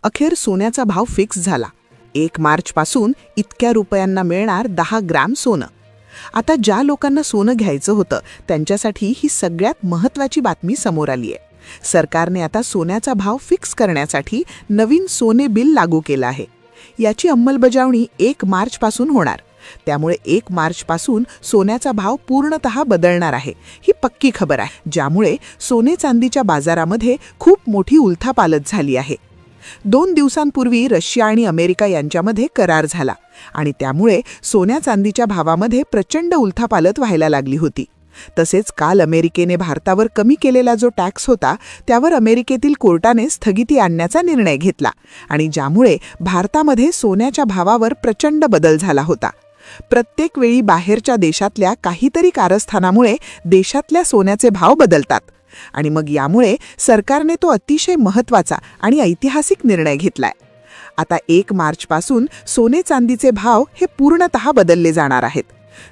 अखेर सोन्याचा भाव फिक्स झाला. 1 मार्चपासून इतक्या रुपयांना मिळणार 10 ग्रॅम सोनं. आता ज्या लोकांना सोनं घ्यायचं होतं त्यांच्यासाठी ही सगळ्यात महत्त्वाची बातमी समोर आली आहे. सरकारने आता सोन्याचा भाव फिक्स करण्यासाठी नवीन सोने बिल लागू केलं आहे. याची अंमलबजावणी 1 मार्चपासून होणार. त्यामुळे 1 मार्चपासून सोन्याचा भाव पूर्णतः बदलणार आहे. ही पक्की खबर आहे, ज्यामुळे सोने चांदीच्या बाजारामध्ये खूप मोठी उलथापालथ झाली आहे. 2 दिवसांपूर्वी रशिया आणि अमेरिका यांच्यामध्ये करार झाला आणि त्यामुळे सोन्या चांदीच्या भावामध्ये प्रचंड उलथापालथ व्हायला लागली होती. तसेच काल अमेरिकेने भारतावर कमी केलेला जो टॅक्स होता त्यावर अमेरिकेतील कोर्टाने स्थगिती आणण्याचा निर्णय घेतला आणि ज्यामुळे भारतामध्ये सोन्याच्या भावावर प्रचंड बदल झाला होता. प्रत्येक वेळी बाहेरच्या देशातल्या काहीतरी कारस्थानामुळे देशातल्या सोन्याचे भाव बदलतात आणि मग यामुळे सरकारने तो अतिशय महत्त्वाचा आणि ऐतिहासिक निर्णय घेतलाय. आता 1 मार्चपासून सोने चांदीचे भाव हे पूर्णतः बदलले जाणार आहेत.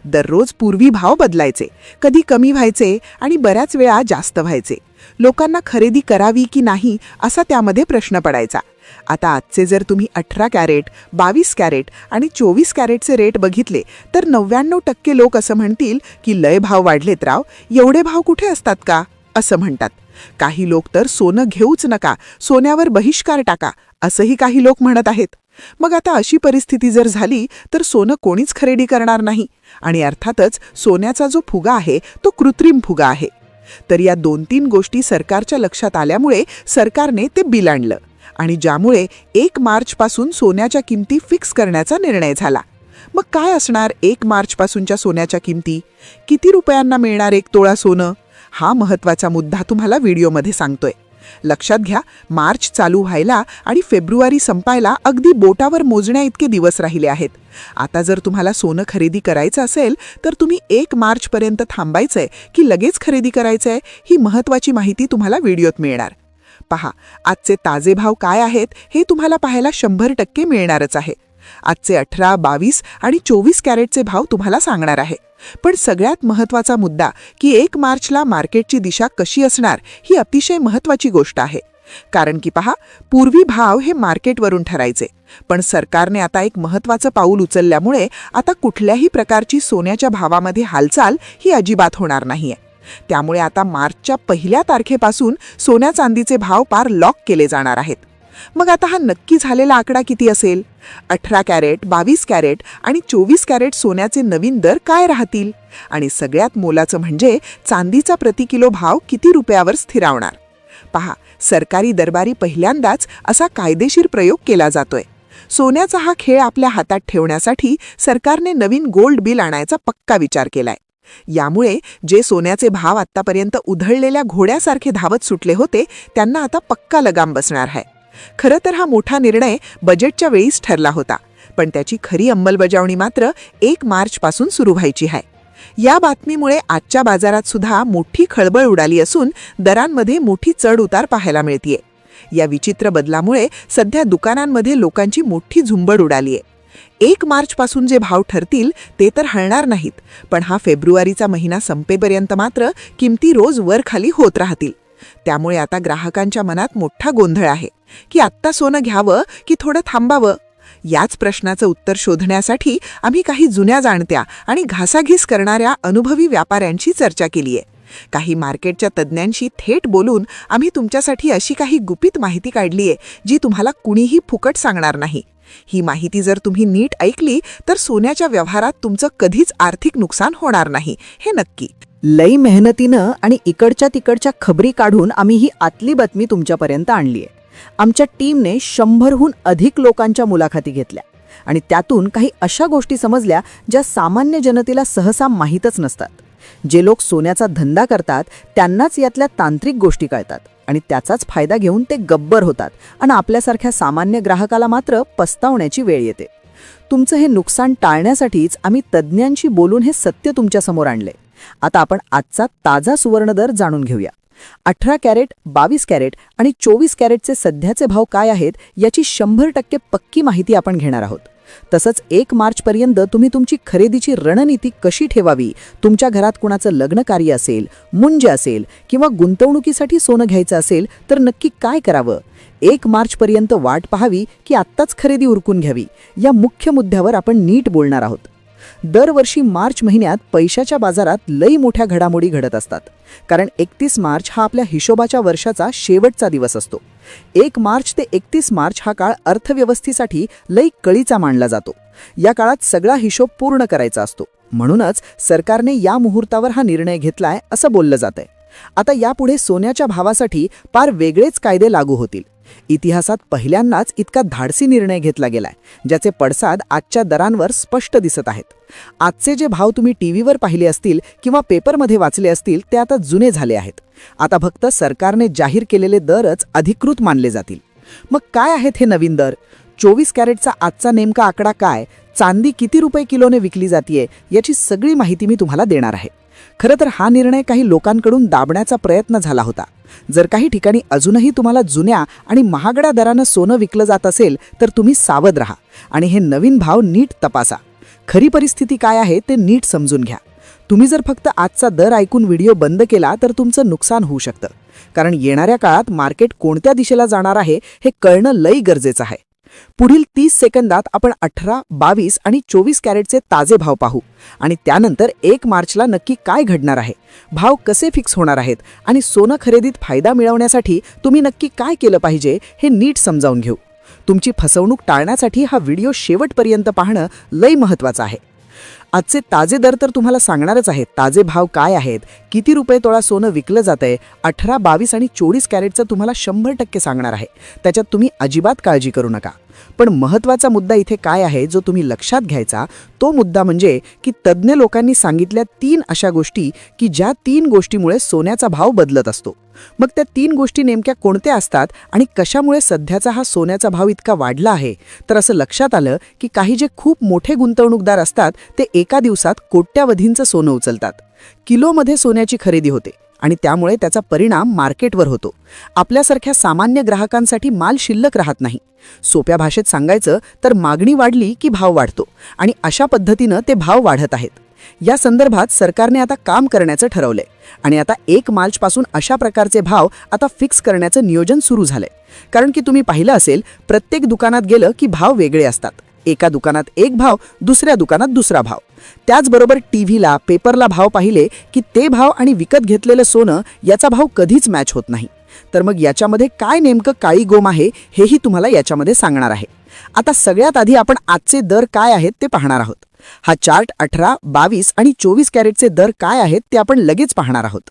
दररोज पूर्वी भाव बदलायचे, कधी कमी व्हायचे आणि बऱ्याच वेळा जास्त व्हायचे. लोकांना खरेदी करावी की नाही असा त्यामध्ये प्रश्न पडायचा. आता आजचे जर तुम्ही 18 कॅरेट, 22 कॅरेट आणि 24 कॅरेटचे रेट बघितले तर 99% लोक असं म्हणतील की लय भाव वाढलेत राव, एवढे भाव कुठे असतात का असं म्हणतात. काही लोक तर सोनं घेऊच नका, सोन्यावर बहिष्कार टाका असंही काही लोक म्हणत आहेत. मग आता अशी परिस्थिती जर झाली तर सोनं कोणीच खरेदी करणार नाही आणि अर्थातच सोन्याचा जो फुगा आहे तो कृत्रिम फुगा आहे. तर या 2-3 गोष्टी सरकारच्या लक्षात आल्यामुळे सरकारने ते बिल आणलं आणि ज्यामुळे 1 मार्चपासून सोन्याच्या किमती फिक्स करण्याचा निर्णय झाला. मग काय असणार 1 मार्चपासूनच्या सोन्याच्या किमती? किती रुपयांना मिळणार 1 तोळा सोनं? हा महत्त्वाचा मुद्दा तुम्हाला व्हिडिओमध्ये सांगतोय. लक्षात घ्या, मार्च चालू व्हायला आणि फेब्रुवारी संपायला अगदी बोटावर मोजण्या इतके दिवस राहिले आहेत. आता जर तुम्हाला सोनं खरेदी करायचं असेल तर तुम्ही 1 मार्चपर्यंत थांबायचंय की लगेच खरेदी करायचंय, ही महत्त्वाची माहिती तुम्हाला व्हिडिओत मिळणार. पहा, आजचे ताजे भाव काय आहेत हे तुम्हाला पाहायला 100% मिळणारच आहे. आजचे 18, 22 आणि 24 कॅरेटचे भाव तुम्हाला सांगणार आहे. पण सगळ्यात महत्त्वाचा मुद्दा की 1 मार्चला मार्केटची दिशा कशी असणार ही अतिशय महत्त्वाची गोष्ट आहे. कारण की पहा, पूर्वी भाव हे मार्केटवरून ठरायचे, पण सरकारने आता एक महत्त्वाचं पाऊल उचलल्यामुळे आता कुठल्याही प्रकारची सोन्याच्या भावामध्ये हालचाल ही अजिबात होणार नाहीये. त्यामुळे आता मार्चच्या 1 तारखेपासून सोन्या चांदीचे भाव पार लॉक केले जाणार आहेत. मग आता हा नक्की झालेला आकडा किती असेल? 18 कॅरेट, 22 कॅरेट आणि 24 कॅरेट सोन्याचे नवीन दर काय राहतील? आणि सगळ्यात मोलाचं म्हणजे चांदीचा प्रति किलो भाव किती रुपयावर स्थिरावणार? पहा, सरकारी दरबारी पहिल्यांदाच असा कायदेशीर प्रयोग केला जातोय. सोन्याचा हा खेळ आपल्या हातात ठेवण्यासाठी सरकारने नवीन गोल्ड बिल आणायचा पक्का विचार केलाय. यामुळे जे सोन्याचे भाव आत्तापर्यंत उधळलेल्या घोड्यासारखे धावत सुटले होते त्यांना आता पक्का लगाम बसणार आहे. खरं तर हा मोठा निर्णय बजेटच्या वेळीच ठरला होता, पण त्याची खरी अंमलबजावणी मात्र 1 मार्चपासून सुरू व्हायची आहे. या बातमीमुळे आजच्या बाजारात सुद्धा मोठी खळबळ उडाली असून दरांमध्ये मोठी चढ-उतार पाहायला मिळतेय. या विचित्र बदलामुळे सध्या दुकानांमध्ये लोकांची मोठी झुंबड उडाली आहे. 1 मार्चपासून जे भाव ठरतील ते तर हलणार नाहीत, पण हा फेब्रुवारीचा महिना संपेपर्यंत मात्र किमती रोज वर-खाली होत राहतील. त्यामुळे आता ग्राहकांच्या मनात मोठा गोंधळ आहे की आत्ता सोनं घ्यावं की थोडं थांबावं. याच प्रश्नाचं उत्तर शोधण्यासाठी आम्ही काही जुन्या जाणत्या आणि घासाघीस करणाऱ्या अनुभवी व्यापाऱ्यांची चर्चा केली आहे. काही मार्केटच्या तज्ज्ञांशी थेट बोलून आम्ही तुमच्यासाठी अशी काही गुपित माहिती काढली आहे जी तुम्हाला कुणीही फुकट सांगणार नाही. ही माहिती जर तुम्ही नीट ऐकली तर सोन्याच्या व्यवहारात तुमचं कधीच आर्थिक नुकसान होणार नाही, हे नक्की. लई मेहनतीनं आणि इकडच्या तिकडच्या खबरी काढून आम्ही ही आतली बातमी तुमच्यापर्यंत आणली आहे. आमच्या टीमने 100हून अधिक लोकांच्या मुलाखती घेतल्या आणि त्यातून काही अशा गोष्टी समजल्या ज्या सामान्य जनतेला सहसा माहीतच नसतात. जे लोक सोन्याचा धंदा करतात त्यांनाच यातल्या तांत्रिक गोष्टी कळतात आणि त्याचाच फायदा घेऊन ते गब्बर होतात आणि आपल्यासारख्या सामान्य ग्राहकाला मात्र पस्तावण्याची वेळ येते. तुमचं हे नुकसान टाळण्यासाठीच आम्ही तज्ज्ञांशी बोलून हे सत्य तुमच्यासमोर आणले. आता आपण आजचा ताजा सुवर्ण दर जाणून घेऊया. 18 कॅरेट, 22 कॅरेट आणि 24 कॅरेटचे सध्याचे भाव काय आहेत याची 100% पक्की माहिती आपण घेणार आहोत. तसंच 1 मार्चपर्यंत तुम्ही तुमची खरेदीची रणनीती कशी ठेवावी, तुमच्या घरात कुणाचं लग्न कार्य असेल, मुंज असेल किंवा गुंतवणुकीसाठी सोनं घ्यायचं असेल तर नक्की काय करावं, 1 मार्चपर्यंत वाट पाहावी की आत्ताच खरेदी उरकून घ्यावी, या मुख्य मुद्द्यावर आपण नीट बोलणार आहोत. दरवर्षी मार्च महिन्यात पैशाच्या बाजारात लई मोठ्या घडामोडी घडत असतात, कारण 31 मार्च हा आपल्या हिशोबाच्या वर्षाचा शेवटचा दिवस असतो. 1 मार्च ते 31 मार्च हा काळ अर्थव्यवस्थेसाठी लई कळीचा मानला जातो. या काळात सगळा हिशोब पूर्ण करायचा असतो. म्हणूनच सरकारने या मुहूर्तावर हा निर्णय घेतलाय असं बोललं जातंय. आता यापुढे सोन्याच्या भावासाठी फार वेगळेच कायदे लागू होतील. इतिहासात पहिल्यांदाच इतका धाडसी निर्णय घेतला गेलाय, ज्याचे पडसाद आजच्या दरांवर स्पष्ट दिसत आहेत. आजचे जे भाव तुम्ही टीव्हीवर पाहिले असतील किंवा पेपरमध्ये वाचले असतील ते आता जुने झाले आहेत. आता फक्त सरकारने जाहीर केलेले दरच अधिकृत मानले जातील. मग काय आहेत हे नवीन दर? 24 कॅरेटचा आजचा नेमका आकडा काय, चांदी किती रुपये किलोने विकली जातीये, याची सगळी माहिती मी तुम्हाला देणार आहे. खरं तर हा निर्णय काही लोकांकडून दाबण्याचा प्रयत्न झाला होता. जर काही ठिकाणी अजूनही तुम्हाला जुन्या आणि महागड्या दरानं सोनं विकलं जात असेल तर तुम्ही सावध राहा आणि हे नवीन भाव नीट तपासा. खरी परिस्थिती काय आहे ते नीट समजून घ्या. तुम्ही जर फक्त आजचा दर ऐकून व्हिडिओ बंद केला तर तुमचं नुकसान होऊ शकतं, कारण येणाऱ्या काळात मार्केट कोणत्या दिशेला जाणार आहे हे कळणं लई गरजेचं आहे. पुढील 30 सेकंदात आपण 18, 22 आणि 24 कॅरेटचे ताजे भाव पाहू आणि त्यानंतर 1 मार्चला नक्की काय घडणार आहे, भाव कसे फिक्स होणार आहेत आणि सोनं खरेदीत फायदा मिळवण्यासाठी तुम्ही नक्की काय केलं पाहिजे हे नीट समजावून घेऊ. तुमची फसवणूक टाळण्यासाठी हा व्हिडिओ शेवटपर्यंत पाहणं लई महत्त्वाचं आहे. आजचे ताजे दर तर तुम्हाला सांगणारच आहेत. ताजे भाव काय आहेत, किती रुपये तोळा सोनं विकलं जातंय, 18, 22 आणि 24 कॅरेटचं तुम्हाला 100% सांगणार आहे. त्याच्यात तुम्ही अजिबात काळजी करू नका. पण महत्त्वाचा मुद्दा इथे काय आहे जो तुम्ही लक्षात घ्यायचा, तो मुद्दा म्हणजे की तज्ज्ञ लोकांनी सांगितल्या 3 अशा गोष्टी की ज्या 3 गोष्टीमुळे सोन्याचा भाव बदलत असतो. मग त्या 3 गोष्टी नेमक्या कोणत्या असतात आणि कशामुळे सध्याचा हा सोन्याचा भाव इतका वाढला आहे? तर असं लक्षात आलं की काही जे खूप मोठे गुंतवणूकदार असतात ते एका दिवसात कोट्यावधींचं सोनं उचलतात. किलोमध्ये सोन्याची खरेदी होते आणि त्यामुळे त्याचा परिणाम मार्केटवर होतो. आपल्यासारख्या सामान्य ग्राहकांसाठी माल शिल्लक राहत नाही. सोप्या भाषेत सांगायचं तर मागणी वाढली की भाव वाढतो आणि अशा पद्धतीनं ते भाव वाढत आहेत. या संदर्भात सरकारने आता काम करण्याचं ठरवलंय आणि आता 1 मार्चपासून अशा प्रकारचे भाव आता फिक्स करण्याचं नियोजन सुरू झालंय. कारण की तुम्ही पाहिलं असेल, प्रत्येक दुकानात गेलं की भाव वेगळे असतात. एका दुकानात एक भाव, दुसऱ्या दुकानात दुसरा भाव. त्याचबरोबर टीव्हीला, पेपरला भाव पाहिले की ते भाव आणि विकत घेतलेलं सोनं याचा भाव कधीच मॅच होत नाही. तर मग याच्यामध्ये काय नेमकं काळी गोम आहे हेही तुम्हाला याच्यामध्ये सांगणार आहे. आता सगळ्यात आधी आपण आजचे दर काय आहेत ते पाहणार आहोत. हा चार्ट 18, 22 आणि 24 कॅरेटचे दर काय आहेत ते आपण लगेच पाहणार आहोत.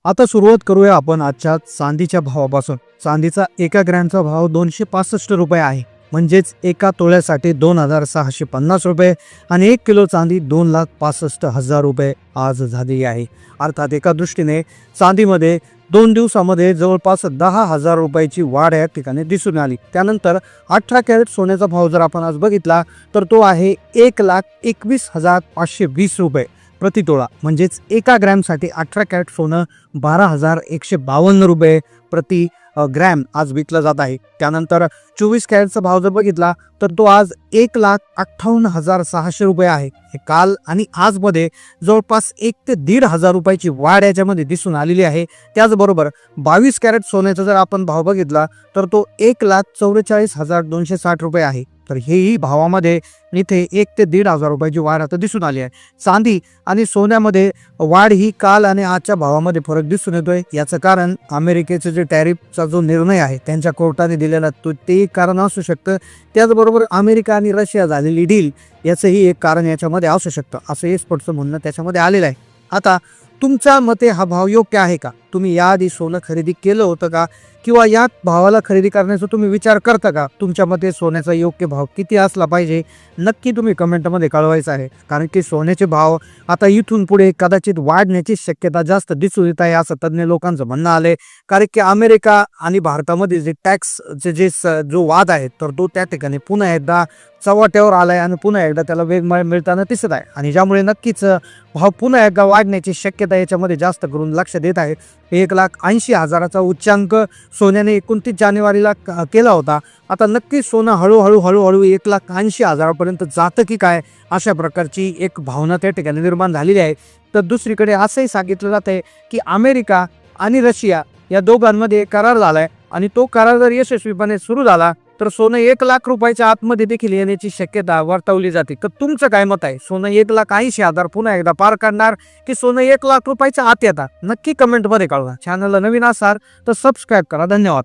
आता सुरुवात करूया आपण आजच्या चांदीच्या भावापासून. चांदीचा 1 ग्रॅमचा भाव 265 रुपये आहे, म्हणजेच एका तोळ्यासाठी 2650 रुपये आणि 1 किलो चांदी 2,65,000 रुपये आज झालेली आहे. अर्थात एका दृष्टीने चांदीमध्ये 2 दिवसामध्ये जवळपास 10,000 रुपयाची वाढ या ठिकाणी दिसून आली. त्यानंतर 18 कॅरेट सोन्याचा भाव जर आपण आज बघितला तर तो आहे 1,21,520 रुपये प्रति तोळा, म्हणजेच 1 ग्रॅमसाठी 18 कॅरेट सोनं 12,152 रुपये प्रति ग्रॅम आज विकलं जात आहे. त्यानंतर 24 कॅरेटचा भाव जर बघितला तर तो आज 1,58,600 रुपये आहे. हे काल आणि आजमध्ये जवळपास 1 ते 1,500 रुपयाची वाढ याच्यामध्ये दिसून आलेली आहे. त्याचबरोबर 22 कॅरेट सोन्याचा जर आपण भाव बघितला तर तो 1,44,260 रुपये आहे. तर हेही भावामध्ये इथे 1 ते 1,500 रुपयाची वाढ आता दिसून आली आहे. चांदी आणि सोन्यामध्ये वाढ ही काल आणि आजच्या भावामध्ये फरक दिसून येतोय. याचं कारण अमेरिकेचं जे टॅरिफचा जो निर्णय आहे त्यांच्या कोर्टाने दिलेला ते एक कारण असू शकतं. त्याचबरोबर अमेरिका आणि रशिया झालेली डील याचंही एक कारण याच्यामध्ये असू शकतं, असं एक्सपर्टचं म्हणणं त्याच्यामध्ये आलेलं आहे. आता तुमच्या मते हा भाव योग्य आहे का? तुम्ही याआधी सोनं खरेदी केलं होतं का? किंवा या भावाला खरेदी करण्याचा तुम्ही विचार करता का? तुमच्या मते सोन्याचा योग्य भाव किती असला पाहिजे? नक्की तुम्ही कमेंटमध्ये कळवायचं आहे. कारण की सोन्याचे भाव आता इथून पुढे कदाचित वाढण्याची शक्यता जास्त दिसून येत आहे असं तज्ज्ञ लोकांचं म्हणणं आलंय. कारण की अमेरिका आणि भारतामध्ये जे टॅक्सचे जो वाद आहे तर तो त्या ठिकाणी पुन्हा एकदा चव्हाट्यावर आलाय आणि पुन्हा एकदा त्याला वेग मिळताना दिसत आहे आणि ज्यामुळे नक्कीच भाव पुन्हा एकदा वाढण्याची शक्यता याच्यामध्ये जास्त करून लक्षात येत आहे. 1,80,000चा उच्चांक सोन्याने 29 जानेवारीला केला होता. आता नक्की सोनं हळूहळू 1,80,000पर्यंत जातं की काय, अशा प्रकारची एक भावना त्या ठिकाणी निर्माण झालेली आहे. तर दुसरीकडे असंही सांगितलं जात आहे की अमेरिका आणि रशिया या दोघांमध्ये करार झालाय आणि तो करार जर यशस्वीपणे सुरू झाला तर सोनं 1,00,000 रुपयाच्या आतमध्ये देखील येण्याची शक्यता वर्तवली जाते. तर तुमचं काय मत आहे? सोनं 1,80,000 पुन्हा एकदा पार करणार की सोनं 1,00,000 रुपयाच्या आत येतात? नक्की कमेंटमध्ये कळवा. चॅनलला नवीन असाल तर सबस्क्राईब करा. धन्यवाद.